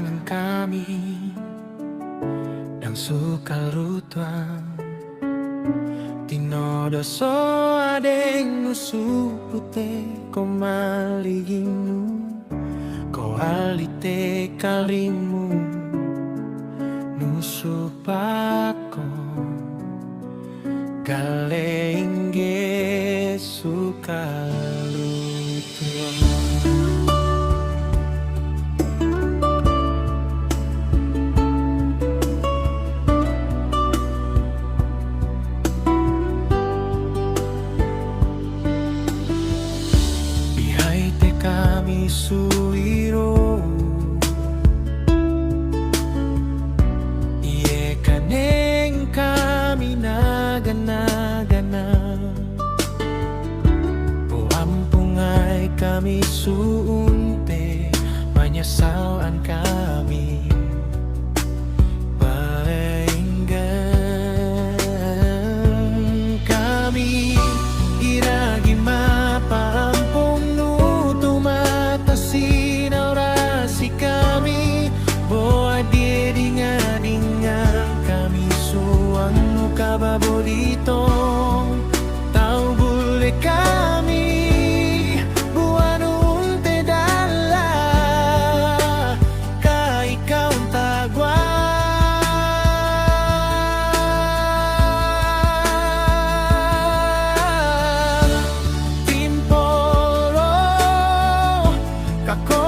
panjenengan kami dan sukarutuan Tino doso adeng nusupute komaliginu ko alite kalimu nusupako gale ingge sukarutuan. Kami suiro Iye kaneng kami nagana-gana O ampungay kami suunte Manyasawaan kami Painggan kami iragi mapaampong Sinaurasi kami Boa dingan kami suang muka baboditong Tau bule kami Buan unte dala Ka ikaw tagwa Timpolo kako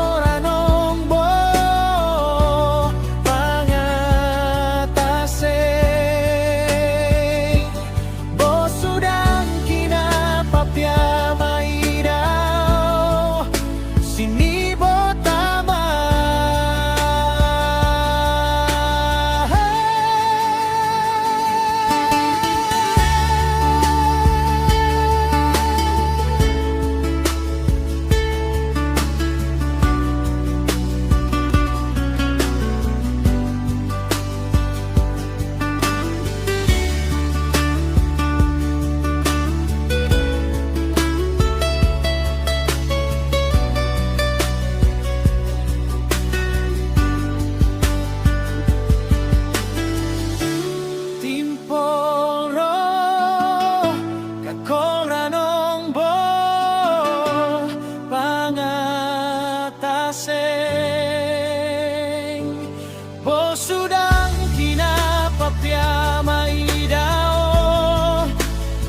Sudang kinapapya maidao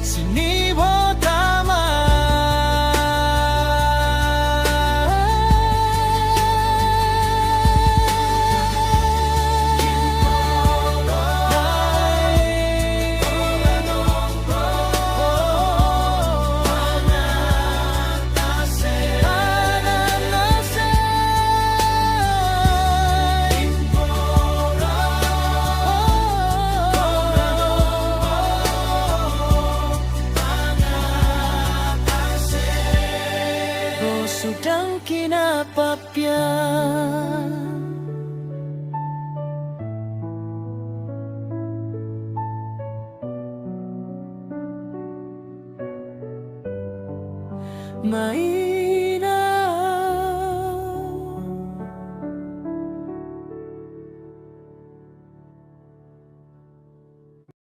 sinibotama Sudang kinapapya mai